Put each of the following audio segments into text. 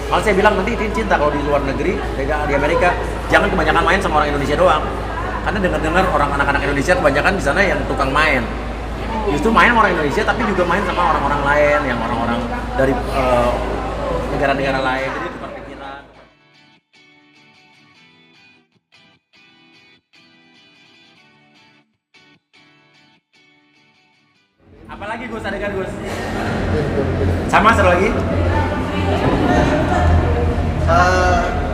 Kalau saya bilang nanti cinta kalau di luar negeri, di Amerika, jangan kebanyakan main sama orang Indonesia doang. Karena dengar-dengar orang anak-anak Indonesia kebanyakan di sana yang tukang main. Justru main sama orang Indonesia tapi juga main sama orang-orang lain, yang orang-orang dari negara-negara lain. Jadi tukar pikiran. Apalagi Gus, adegan Gus? Sama satu lagi?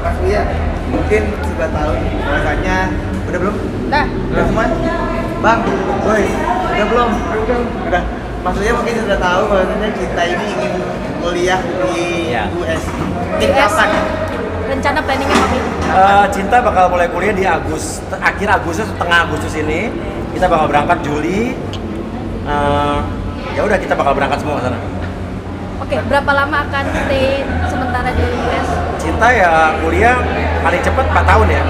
Mas Buya, mungkin sudah tahu bahasanya udah belum? Udah semua? Bang, woi, udah belum? Udah. Mas Buya mungkin sudah tahu bahasanya Cinta ini ingin kuliah di US. Mungkin kapan? Rencana planningnya apa? Cinta bakal mulai kuliah di akhir Agustus, tengah Agustus ini. Kita bakal berangkat Juli. Ya udah, kita bakal berangkat semua ke sana. Oke, berapa lama akan stay sementara di US? Cinta ya kuliah paling cepat 4 tahun ya.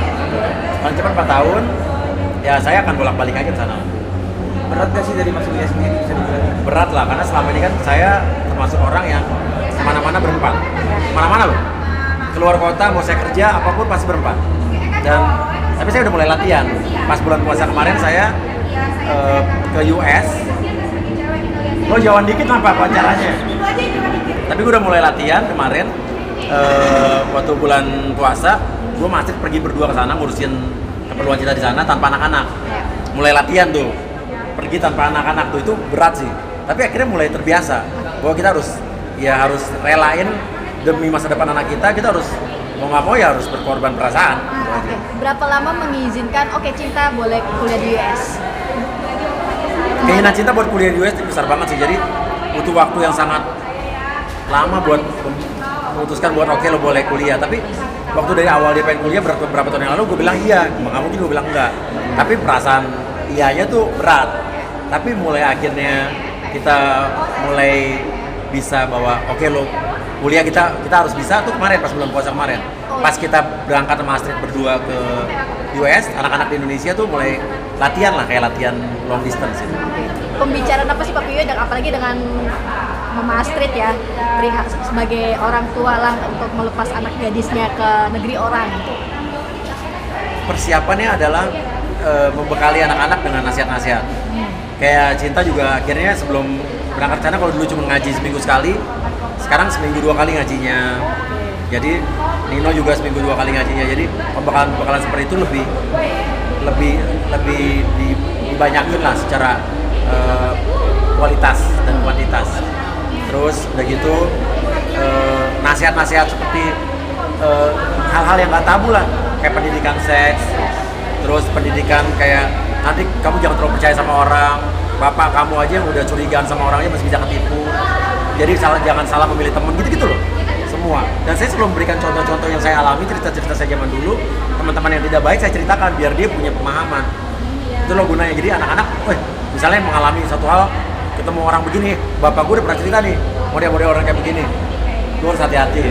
Paling cepat 4 tahun. Ya saya akan bolak-balik aja ke sana. Berat gak sih dari Mas Buya sendiri bisa dibilang? Berat lah, karena selama ini kan saya termasuk orang yang kemana-mana berempat. Kemana-mana loh. Keluar kota, mau saya kerja, apapun pasti berempat. Tapi saya udah mulai latihan. Pas bulan puasa kemarin saya ke US. Lo jauhan dikit apa wacaranya? Tapi gue udah mulai latihan kemarin. Waktu bulan puasa, gue masih pergi berdua ke sana ngurusin keperluan Cinta di sana tanpa anak-anak. Mulai latihan tuh, pergi tanpa anak-anak tuh, itu berat sih. Tapi akhirnya mulai terbiasa bahwa kita harus relain demi masa depan anak kita harus mau nggak mau ya harus berkorban perasaan. Oke. Berapa lama mengizinkan Cinta boleh kuliah di US? Keinginan Cinta buat kuliah di US itu besar banget sih, jadi butuh waktu yang sangat lama buat memutuskan buat lo boleh kuliah. Tapi waktu dari awal dia pengen kuliah beberapa tahun yang lalu gue bilang iya, kamu juga bilang enggak. Tapi perasaan iyanya tuh berat. Tapi mulai akhirnya kita mulai bisa bahwa lo kuliah kita harus bisa tuh kemarin pas bulan puasa kemarin. Pas kita berangkat sama Astrid berdua ke US, anak-anak di Indonesia tuh mulai latihan lah, kayak latihan long distance itu. Pembicaraan apa sih Pak Piyo, dan apalagi dengan Mama Astrid ya, sebagai orang tua lah untuk melepas anak gadisnya ke negeri orang gitu. Persiapannya adalah membekali anak-anak dengan nasihat-nasihat. Kayak Cinta juga akhirnya sebelum berangkat sana, kalau dulu cuma ngaji seminggu sekali, sekarang seminggu 2 kali ngajinya. Jadi Nino juga seminggu 2 kali ngajinya. Jadi pembekalan seperti itu lebih dibanyakin lah secara kualitas dan kuantitas. Terus udah gitu nasihat-nasihat seperti hal-hal yang nggak tabu lah, kayak pendidikan seks, terus pendidikan kayak nanti kamu jangan terlalu percaya sama orang, bapak kamu aja yang udah curigaan sama orangnya masih bisa ketipu, jadi jangan salah memilih teman, gitu-gitu loh semua. Dan saya sebelum memberikan contoh-contoh yang saya alami, cerita-cerita saya zaman dulu, teman-teman yang tidak baik saya ceritakan biar dia punya pemahaman. Itu loh gunanya. Jadi anak-anak, misalnya mengalami satu hal, ketemu orang begini, bapak gue udah pernah cerita nih, model-model orang kayak begini, gue harus hati-hati.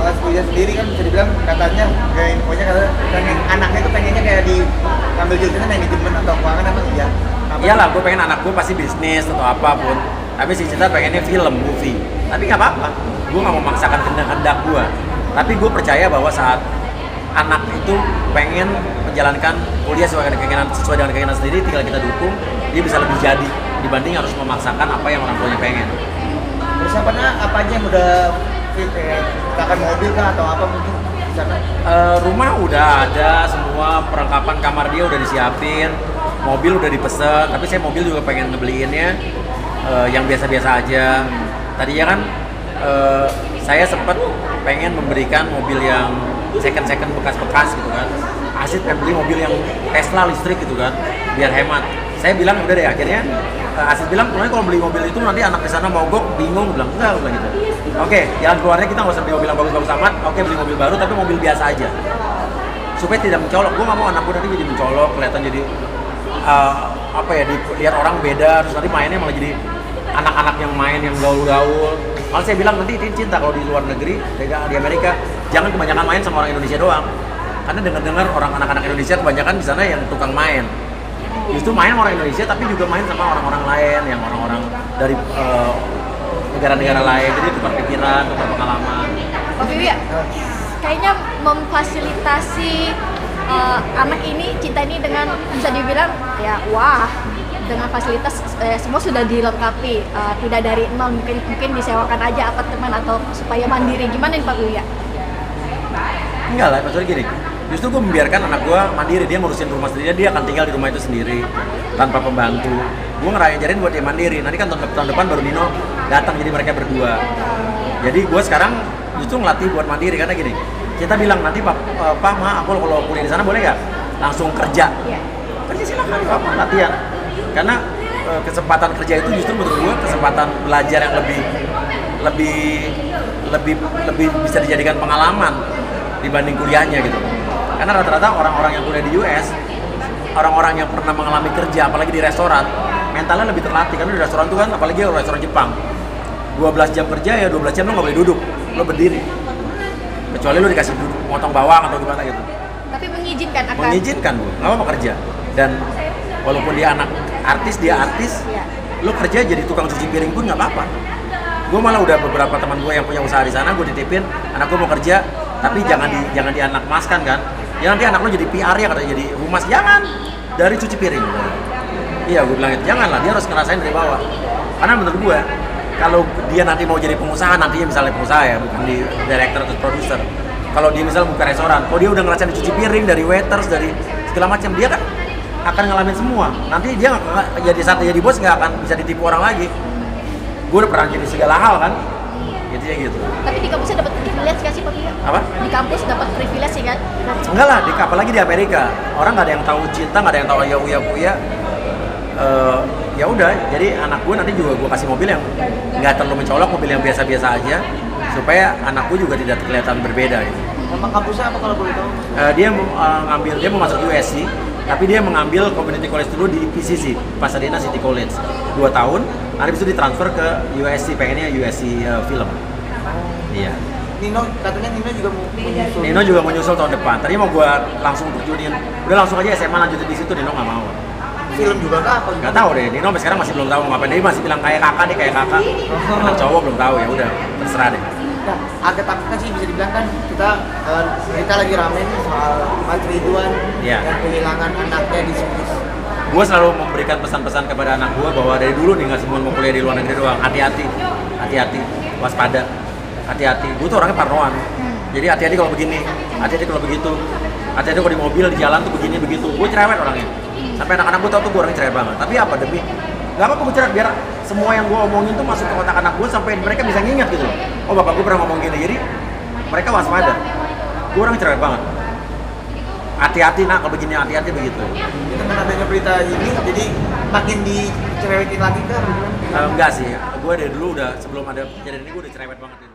Mas Buya sendiri kan bisa dibilang katanya kayak infonya pengen anaknya itu pengennya kayak di ambil jurusan manajemen atau keuangan, emang iya? Iyalah, gue pengen anak gue pasti bisnis atau apapun. Tapi si Cinta pengennya film, movie. Tapi nggak apa-apa, gue nggak mau memaksakan kehendak gue. Tapi gue percaya bahwa saat anak itu pengen menjalankan kuliah sesuai dengan keinginan sendiri, tinggal kita dukung, dia bisa lebih jadi dibanding harus memaksakan apa yang orang tuanya pengen. Persiapannya apa aja yang udah fit, misalkan mobil kah atau apa mungkin di sana? Rumah udah ada semua, perlengkapan kamar dia udah disiapin, mobil udah dipesen. Tapi saya mobil juga pengen ngebeliinnya yang biasa-biasa aja. Tadinya kan saya sempat pengen memberikan mobil yang second bekas-bekas gitu kan. Asyik pengen beli mobil yang Tesla listrik gitu kan, biar hemat. Saya bilang udah deh, akhirnya Asyik bilang kalau beli mobil itu nanti anak di sana mogok, bingung. Bilang enggak, udah gitu. Oke, jalan keluarnya kita nggak usah beli mobil yang bagus-bagus amat. Oke, beli mobil baru tapi mobil biasa aja, supaya tidak mencolok. Gue nggak mau anak gue nanti jadi mencolok, kelihatan jadi dilihat orang beda, terus nanti mainnya malah jadi anak-anak yang main yang gaul-gaul. Malah saya bilang nanti cinta kalau di luar negeri, di Amerika, jangan kebanyakan main sama orang Indonesia doang. Karena dengar-dengar orang anak-anak Indonesia kebanyakan di sana yang tukang main. Justru main sama orang Indonesia tapi juga main sama orang-orang lain, yang orang-orang dari negara-negara lain. Jadi tukar pikiran, tukar pengalaman. Buya, kayaknya memfasilitasi anak ini, Cinta ini dengan bisa dibilang ya wah, dengan fasilitas semua sudah dilengkapi, tidak dari nol, mungkin disewakan aja apartemen atau supaya mandiri. Gimana nih Pak Buya? Enggak lah, maksudnya gini, justru gue membiarkan anak gue mandiri, dia ngurusin rumah sendiri, dia akan tinggal di rumah itu sendiri tanpa pembantu. Gue ngerayain buat dia mandiri, nanti kan tahun depan baru Nino datang, jadi mereka berdua. Jadi gue sekarang justru ngelatih buat mandiri, karena gini, kita bilang nanti Pak, Ma, aku kalau kuliah di sana boleh nggak langsung kerja? Kerja silakan, Papa, latihan. Karena kesempatan kerja itu justru menurut gue kesempatan belajar yang lebih bisa dijadikan pengalaman dibanding kuliahnya gitu. Karena rata-rata orang-orang yang kuliah di US, orang-orang yang pernah mengalami kerja, apalagi di restoran, mentalnya lebih terlatih. Karena di restoran itu kan, apalagi restoran Jepang, 12 jam kerja ya 12 jam lo nggak boleh duduk, lo berdiri. Kecuali lo dikasih duduk, motong bawang atau gimana gitu. Tapi mengizinkan akan? Mengizinkan, Bu. Nggak apa-apa kerja. Dan walaupun dia anak artis, lo kerja jadi tukang cuci piring pun nggak apa-apa. Gue malah udah beberapa teman gue yang punya usaha di sana, gue ditipin, anak gue mau kerja, tapi jangan di anak maskan kan. Ya nanti anak lo jadi PR ya, katanya jadi humas. Jangan, dari cuci piring. Iya, gue bilang itu, janganlah, dia harus ngerasain dari bawah. Karena menurut gue, kalau dia nanti mau jadi pengusaha, nantinya misalnya pengusaha ya, bukan di director atau produser. Kalau dia misalnya buka restoran, kalau dia udah ngerasain cuci piring, dari waiters, dari segala macam, dia kan akan ngalamin semua. Nanti dia nggak jadi saat jadi bos nggak akan bisa ditipu orang lagi. Gue udah pernah jadi segala hal kan, gitu. Tapi di kampusnya dapat privilege nggak sih Pak Buya? Apa? Di kampus dapat privilege sih kan? Enggak lah, apalagi di Amerika, orang nggak ada yang tahu Cinta, nggak ada yang tahu Uya Buya. Ya udah, jadi anak gue nanti juga gue kasih mobil yang nggak terlalu mencolok, mobil yang biasa-biasa aja, supaya anak gue juga tidak kelihatan berbeda gitu. Nama kampusnya apa kalau boleh tahu? Dia mau masuk USC, tapi dia mengambil community college dulu di PCC, Pasadena City College, 2 tahun, nanti bisa ditransfer ke USC, pengennya USC film. Iya. Katanya Nino juga mau menyusul. Nino juga mau nyusul tahun depan. Tadi mau gue langsung terjunin, udah langsung aja SMA lanjutin di situ, Nino nggak mau. Film juga kah apa? Nggak tahu deh, Nino sampai sekarang masih belum tahu mau ngapain. Dia masih bilang kayak kakak nih, kayak kakak. Anak cowok belum tahu, ya udah terserah deh. Nah, agak takutnya sih bisa dibilang kan kita lagi rame nih soal Mas Ridwan yang kehilangan anaknya di Swiss. Gue selalu memberikan pesan-pesan kepada anak gue bahwa dari dulu nih nggak semua mau kuliah di luar negeri doang. Hati-hati, waspada, hati-hati. Gue tuh orangnya parnoan. Jadi hati-hati kalau begini, hati-hati kalau begitu, hati-hati kalau di mobil, di jalan tuh begini begitu. Gue cerewet orangnya. Sampai anak-anak gue tau tuh gue orangnya cerewet banget. Tapi apa demi? Gak apa-apa gue cerewet, biar semua yang gue omongin tuh masuk ke otak anak gue sampai mereka bisa nginget gitu loh. Oh bapak gue pernah ngomong gini, jadi mereka waspada. Gue orangnya cerewet banget. Hati-hati nak kalau begini, hati-hati begitu. Dengan adanya berita ini, jadi makin dicerewetin lagi kan? Enggak sih, gue dari dulu udah sebelum ada kejadian ini gue udah cerewet banget dulu.